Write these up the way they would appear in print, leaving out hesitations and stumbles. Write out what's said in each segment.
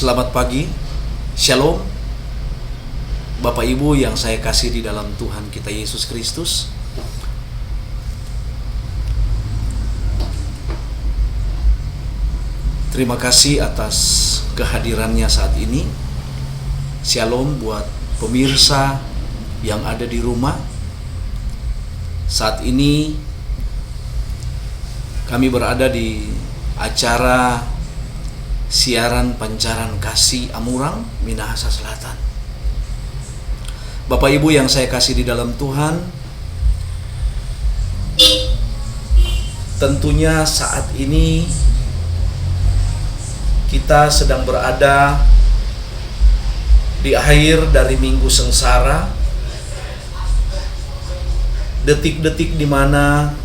Selamat pagi, Shalom, Bapak Ibu yang saya kasih di dalam Tuhan kita Yesus Kristus. Terima kasih atas kehadirannya saat ini. Shalom buat pemirsa yang ada di rumah. Saat ini kami berada di acara siaran pancaran kasih Amurang, Minahasa Selatan. Bapak Ibu yang saya kasih di dalam Tuhan, tentunya saat ini kita sedang berada di akhir dari minggu sengsara, detik-detik di mana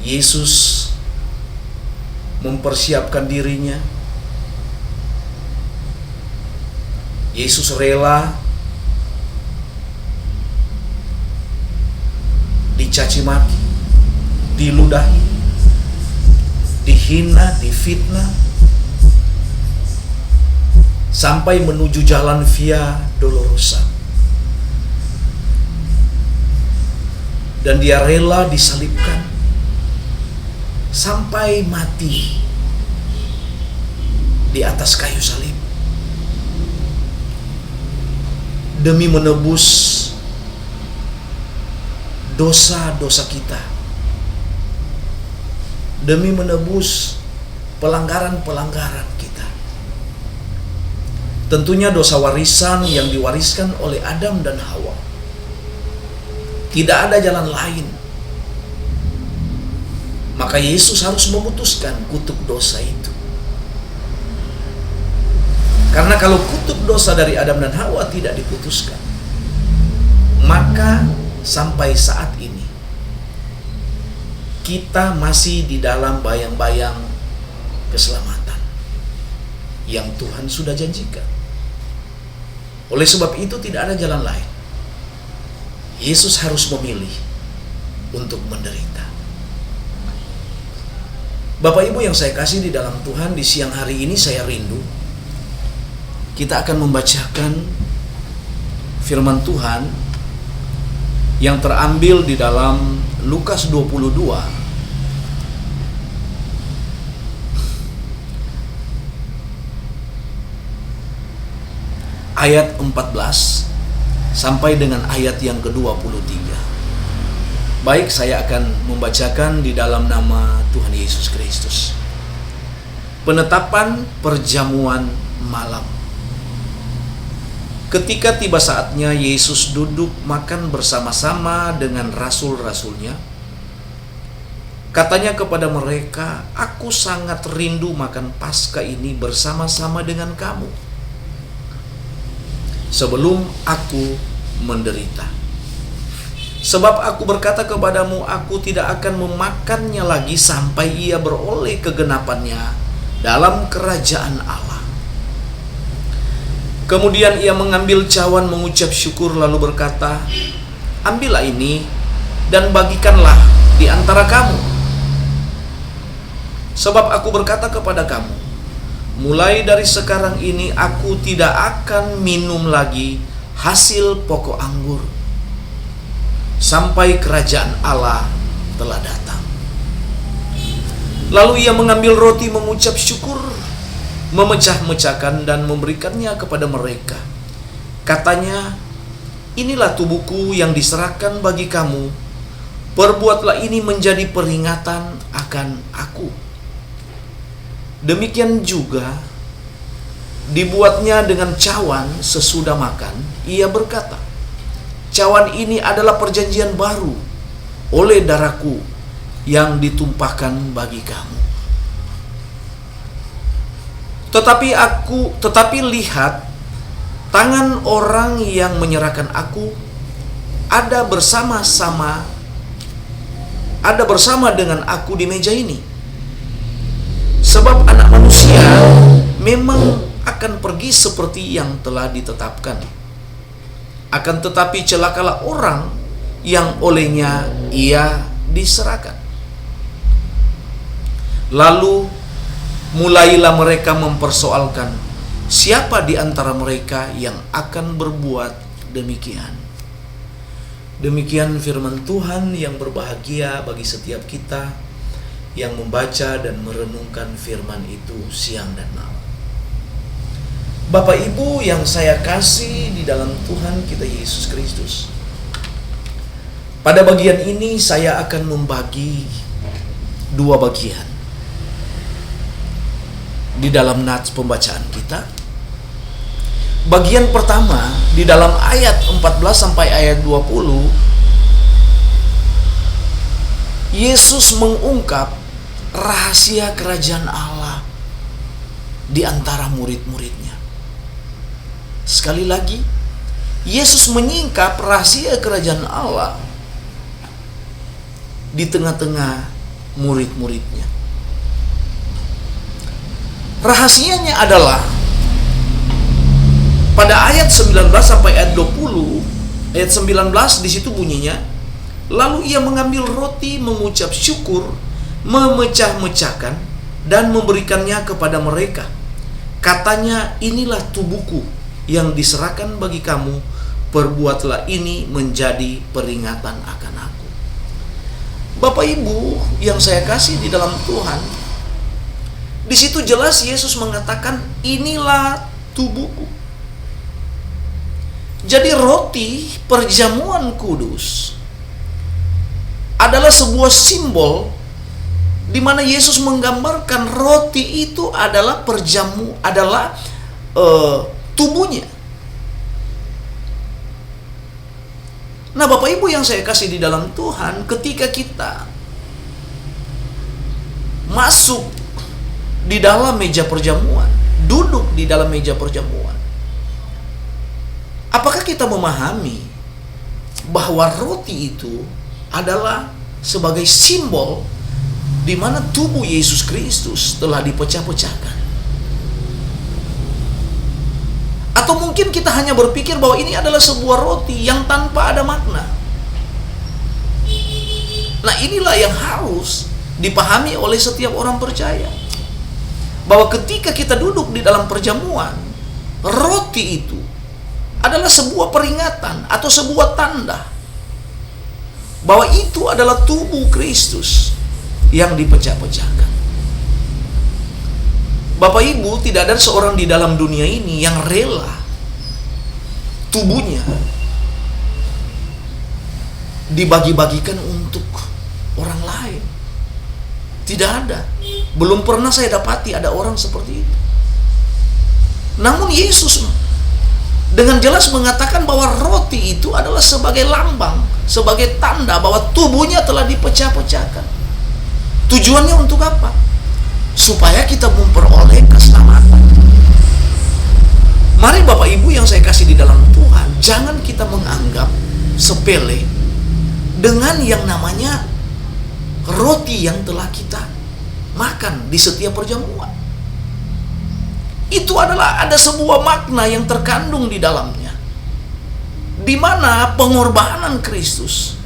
Yesus mempersiapkan dirinya. Yesus rela dicaci maki, diludahi, dihina, difitnah, sampai menuju jalan Via Dolorosa. Dan dia rela disalibkan sampai mati di atas kayu salib demi menebus dosa-dosa kita, demi menebus pelanggaran-pelanggaran kita. Tentunya dosa warisan yang diwariskan oleh Adam dan Hawa. Tidak ada jalan lain. Maka Yesus harus memutuskan kutuk dosa itu. Karena kalau kutuk dosa dari Adam dan Hawa tidak diputuskan, maka sampai saat ini kita masih di dalam bayang-bayang keselamatan yang Tuhan sudah janjikan. Oleh sebab itu tidak ada jalan lain. Yesus harus memilih untuk menderita. Bapak Ibu yang saya kasih di dalam Tuhan, di siang hari ini saya rindu kita akan membacakan firman Tuhan yang terambil di dalam Lukas 22 ayat 14 sampai dengan ayat yang ke-23. Baik, saya akan membacakan di dalam nama Tuhan Yesus Kristus. Penetapan perjamuan malam. Ketika tiba saatnya Yesus duduk makan bersama-sama dengan rasul-rasulnya, katanya kepada mereka, "Aku sangat rindu makan Paskah ini bersama-sama dengan kamu sebelum aku menderita. Sebab aku berkata kepadamu, aku tidak akan memakannya lagi sampai ia beroleh kegenapannya dalam kerajaan Allah." Kemudian ia mengambil cawan, mengucap syukur, lalu berkata, "Ambillah ini dan bagikanlah di antara kamu. Sebab aku berkata kepada kamu, mulai dari sekarang ini aku tidak akan minum lagi hasil pokok anggur sampai kerajaan Allah telah datang." Lalu ia mengambil roti, mengucap syukur, memecah-mecahkan dan memberikannya kepada mereka. Katanya, "Inilah tubuhku yang diserahkan bagi kamu. Perbuatlah ini menjadi peringatan akan aku." Demikian juga dibuatnya dengan cawan sesudah makan. Ia berkata, "Cawan ini adalah perjanjian baru oleh darahku yang ditumpahkan bagi kamu. Tetapi lihat, tangan orang yang menyerahkan aku ada bersama dengan aku di meja ini. Sebab Anak Manusia memang akan pergi seperti yang telah ditetapkan. Akan tetapi celakalah orang yang olehnya ia diserahkan." Lalu mulailah mereka mempersoalkan siapa di antara mereka yang akan berbuat demikian. Demikian firman Tuhan yang berbahagia bagi setiap kita yang membaca dan merenungkan firman itu siang dan malam. Bapak Ibu yang saya kasih di dalam Tuhan kita Yesus Kristus, pada bagian ini saya akan membagi dua bagian di dalam nats pembacaan kita. Bagian pertama di dalam ayat 14 sampai ayat 20, Yesus mengungkap rahasia kerajaan Allah di antara murid-muridnya. Sekali lagi, Yesus menyingkap rahasia kerajaan Allah di tengah-tengah murid-muridnya. Rahasianya adalah pada ayat 19 sampai ayat 20, ayat 19 di situ bunyinya, lalu ia mengambil roti, mengucap syukur, memecah-mecahkan dan memberikannya kepada mereka. Katanya, inilah tubuhku yang diserahkan bagi kamu, perbuatlah ini menjadi peringatan akan aku. Bapak Ibu yang saya kasih di dalam Tuhan, di situ jelas Yesus mengatakan, inilah tubuhku. Jadi roti perjamuan kudus adalah sebuah simbol di mana Yesus menggambarkan roti itu adalah tubuhnya. Nah, Bapak Ibu yang saya kasih di dalam Tuhan, ketika kita masuk di dalam meja perjamuan, duduk di dalam meja perjamuan, apakah kita memahami bahwa roti itu adalah sebagai simbol di mana tubuh Yesus Kristus telah dipecah-pecahkan? Atau mungkin kita hanya berpikir bahwa ini adalah sebuah roti yang tanpa ada makna. Nah, inilah yang harus dipahami oleh setiap orang percaya, bahwa ketika kita duduk di dalam perjamuan, roti itu adalah sebuah peringatan atau sebuah tanda bahwa itu adalah tubuh Kristus yang dipecah-pecahkan. Bapak Ibu, tidak ada seorang di dalam dunia ini yang rela tubuhnya dibagi-bagikan untuk orang lain. Tidak ada. Belum pernah saya dapati ada orang seperti itu. Namun Yesus dengan jelas mengatakan bahwa roti itu adalah sebagai lambang, sebagai tanda bahwa tubuhnya telah dipecah-pecahkan. Tujuannya untuk apa? Supaya kita memperoleh keselamatan. Mari Bapak Ibu yang saya kasih di dalam Tuhan, jangan kita menganggap sepele dengan yang namanya roti yang telah kita makan di setiap perjamuan. Itu adalah ada sebuah makna yang terkandung di dalamnya, di mana pengorbanan Kristus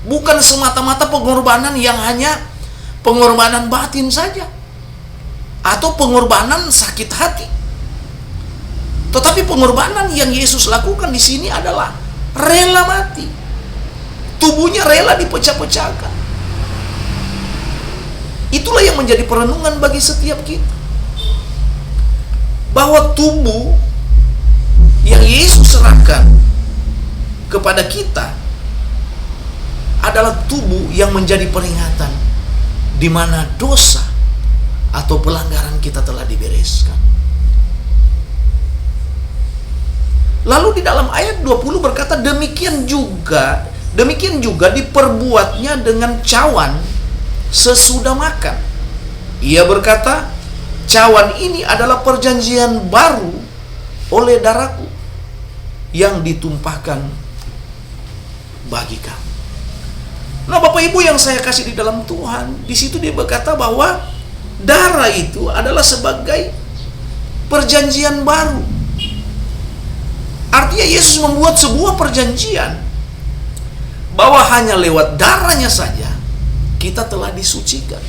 bukan semata-mata pengorbanan yang hanya pengorbanan batin saja atau pengorbanan sakit hati, tetapi pengorbanan yang Yesus lakukan di sini adalah rela mati. Tubuhnya rela dipecah-pecahkan. Itulah yang menjadi perenungan bagi setiap kita, bahwa tubuh yang Yesus serahkan kepada kita adalah tubuh yang menjadi peringatan di mana dosa atau pelanggaran kita telah dibereskan. Lalu di dalam ayat 20 berkata, demikian juga diperbuatnya dengan cawan sesudah makan. Ia berkata, cawan ini adalah perjanjian baru oleh darahku yang ditumpahkan bagi kamu. Nah, Bapak Ibu yang saya kasih di dalam Tuhan, di situ dia berkata bahwa darah itu adalah sebagai perjanjian baru. Artinya Yesus membuat sebuah perjanjian bahwa hanya lewat darahnya saja kita telah disucikan.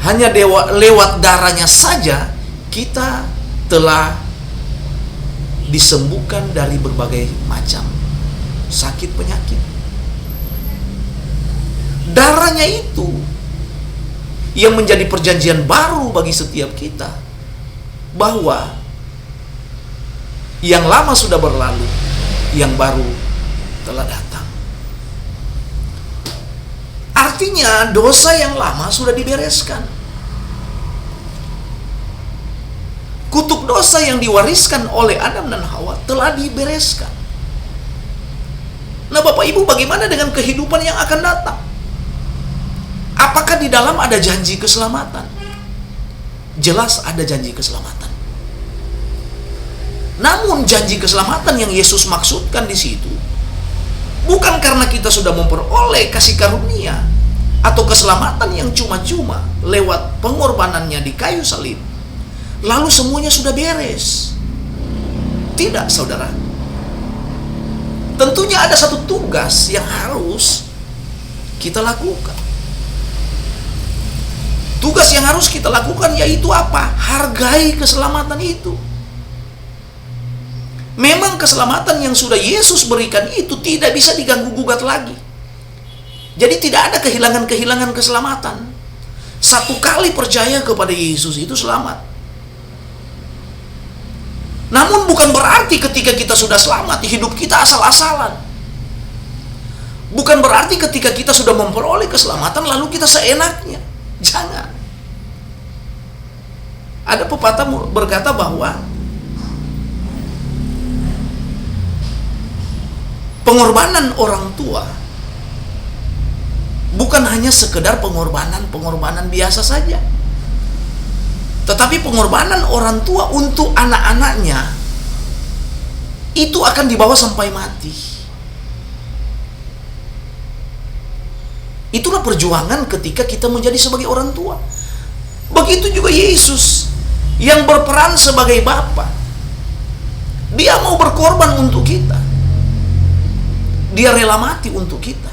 hanya lewat darahnya saja kita telah disembuhkan dari berbagai macam sakit penyakit. Darahnya itu yang menjadi perjanjian baru bagi setiap kita, bahwa yang lama sudah berlalu, yang baru telah datang. Artinya dosa yang lama sudah dibereskan. Kutuk dosa yang diwariskan oleh Adam dan Hawa telah dibereskan. Nah, Bapak Ibu, bagaimana dengan kehidupan yang akan datang? Apakah di dalam ada janji keselamatan? Jelas ada janji keselamatan. Namun janji keselamatan yang Yesus maksudkan di situ bukan karena kita sudah memperoleh kasih karunia atau keselamatan yang cuma-cuma lewat pengorbanannya di kayu salib, lalu semuanya sudah beres. Tidak, saudara. Tentunya ada satu tugas yang harus kita lakukan. Tugas yang harus kita lakukan yaitu apa? Hargai keselamatan itu. Memang keselamatan yang sudah Yesus berikan itu tidak bisa diganggu-gugat lagi. Jadi tidak ada kehilangan-kehilangan keselamatan. Satu kali percaya kepada Yesus itu selamat. Namun bukan berarti ketika kita sudah selamat, hidup kita asal-asalan. Bukan berarti ketika kita sudah memperoleh keselamatan lalu kita seenaknya. Jangan. Ada pepatah berkata bahwa pengorbanan orang tua bukan hanya sekedar pengorbanan biasa saja, tetapi pengorbanan orang tua untuk anak-anaknya itu akan dibawa sampai mati. Itulah perjuangan ketika kita menjadi sebagai orang tua. Begitu juga Yesus yang berperan sebagai Bapa. Dia mau berkorban untuk kita. Dia rela mati untuk kita.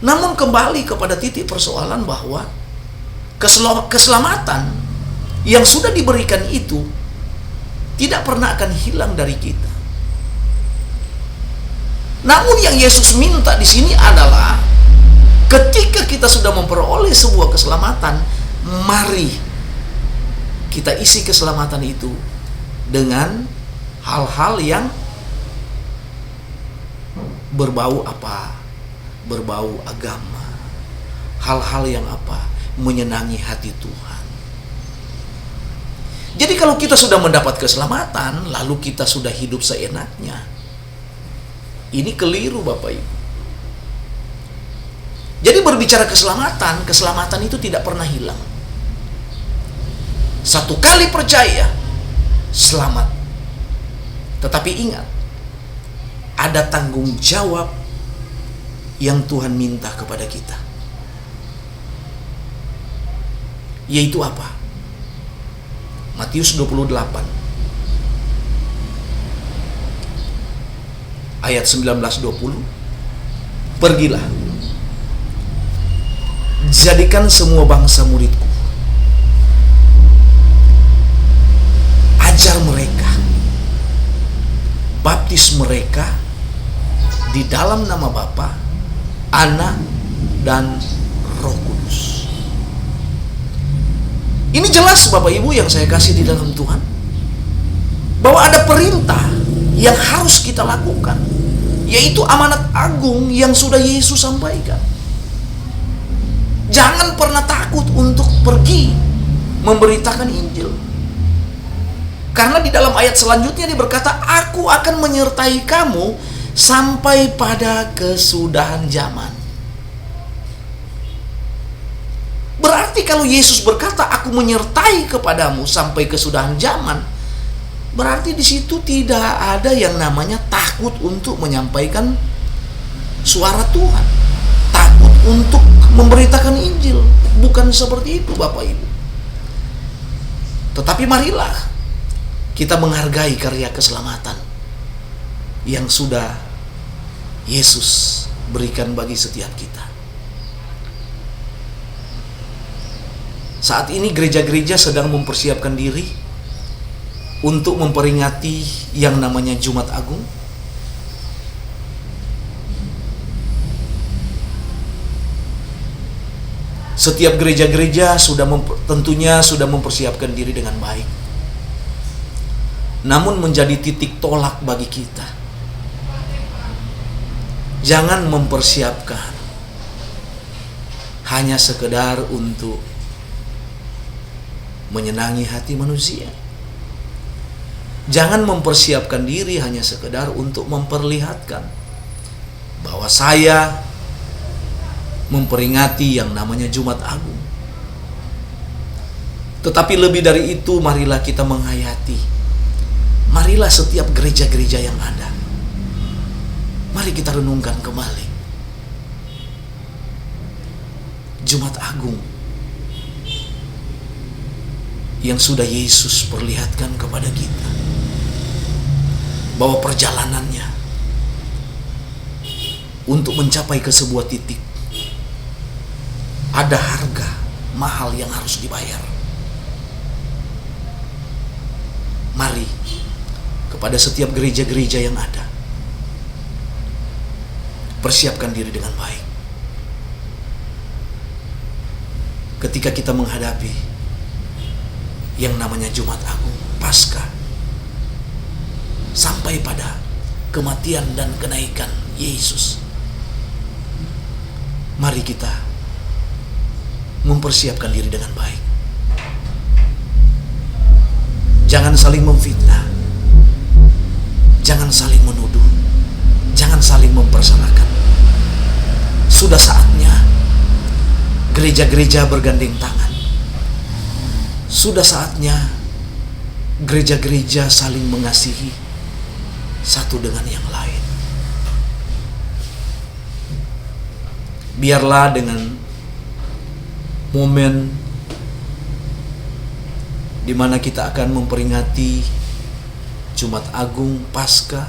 Namun kembali kepada titik persoalan bahwa keselamatan yang sudah diberikan itu tidak pernah akan hilang dari kita. Namun yang Yesus minta di sini adalah ketika kita sudah memperoleh sebuah keselamatan, mari kita isi keselamatan itu dengan hal-hal yang berbau apa? Berbau agama. Hal-hal yang apa? Menyenangi hati Tuhan. Jadi kalau kita sudah mendapat keselamatan, lalu kita sudah hidup seenaknya, ini keliru, Bapak Ibu. Jadi berbicara keselamatan itu tidak pernah hilang. Satu kali percaya, selamat. Tetapi ingat, ada tanggung jawab yang Tuhan minta kepada kita. Yaitu apa? Matius 28 ayat 19-20. Pergilah, jadikan semua bangsa muridku, ajar mereka, baptis mereka di dalam nama Bapa, Anak, dan Roh Kudus. Ini jelas, Bapak Ibu yang saya kasih di dalam Tuhan, bahwa ada perintah yang harus kita lakukan, yaitu amanat agung yang sudah Yesus sampaikan. Jangan pernah takut untuk pergi memberitakan Injil. Karena di dalam ayat selanjutnya dia berkata, aku akan menyertai kamu sampai pada kesudahan zaman. Berarti kalau Yesus berkata, aku menyertai kepadamu sampai kesudahan zaman, berarti di situ tidak ada yang namanya takut untuk menyampaikan suara Tuhan, takut untuk memberitakan Injil. Bukan seperti itu, Bapak Ibu. Tetapi marilah kita menghargai karya keselamatan yang sudah Yesus berikan bagi setiap kita. Saat ini gereja-gereja sedang mempersiapkan diri untuk memperingati yang namanya Jumat Agung. Setiap gereja-gereja tentunya sudah mempersiapkan diri dengan baik. Namun menjadi titik tolak bagi kita. Jangan mempersiapkan hanya sekedar untuk menyenangi hati manusia. Jangan mempersiapkan diri hanya sekedar untuk memperlihatkan bahwa saya memperingati yang namanya Jumat Agung. Tetapi lebih dari itu, marilah kita menghayati. Marilah setiap gereja-gereja yang ada, mari kita renungkan kembali. Jumat Agung yang sudah Yesus perlihatkan kepada kita, bahwa perjalanannya untuk mencapai ke sebuah titik ada harga mahal yang harus dibayar. Mari kepada setiap gereja-gereja yang ada, persiapkan diri dengan baik. Ketika kita menghadapi yang namanya Jumat Agung, Paskah, sampai pada kematian dan kenaikan Yesus, mari kita mempersiapkan diri dengan baik. Jangan saling memfitnah, jangan saling menuduh, jangan saling mempersalahkan. Sudah saatnya gereja-gereja bergandeng tangan. Sudah saatnya gereja-gereja saling mengasihi satu dengan yang lain. Biarlah dengan momen di mana kita akan memperingati Jumat Agung, Paskah,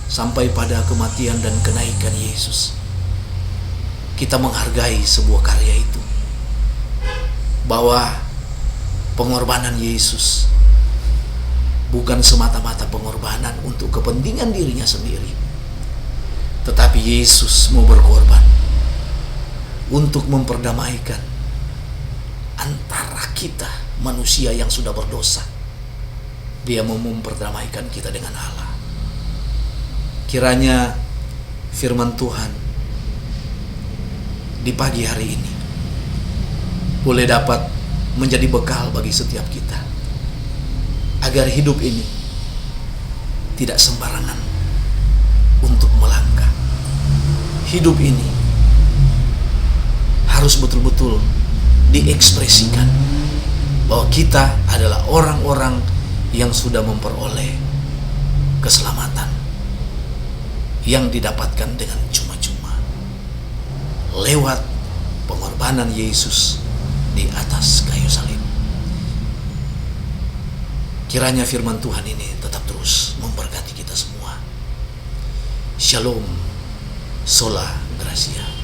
sampai pada kematian dan kenaikan Yesus, kita menghargai sebuah karya itu, bahwa pengorbanan Yesus bukan semata-mata pengorbanan untuk kepentingan dirinya sendiri, tetapi Yesus mau berkorban untuk memperdamaikan antara kita manusia yang sudah berdosa. Dia mau memperdamaikan kita dengan Allah. Kiranya firman Tuhan di pagi hari ini boleh dapat menjadi bekal bagi setiap kita, agar hidup ini tidak sembarangan untuk melangkah. Hidup ini harus betul-betul diekspresikan bahwa kita adalah orang-orang yang sudah memperoleh keselamatan yang didapatkan dengan cuma-cuma lewat pengorbanan Yesus di atas kayu salib. Kiranya firman Tuhan ini tetap terus memberkati kita semua. Shalom, sola gracia.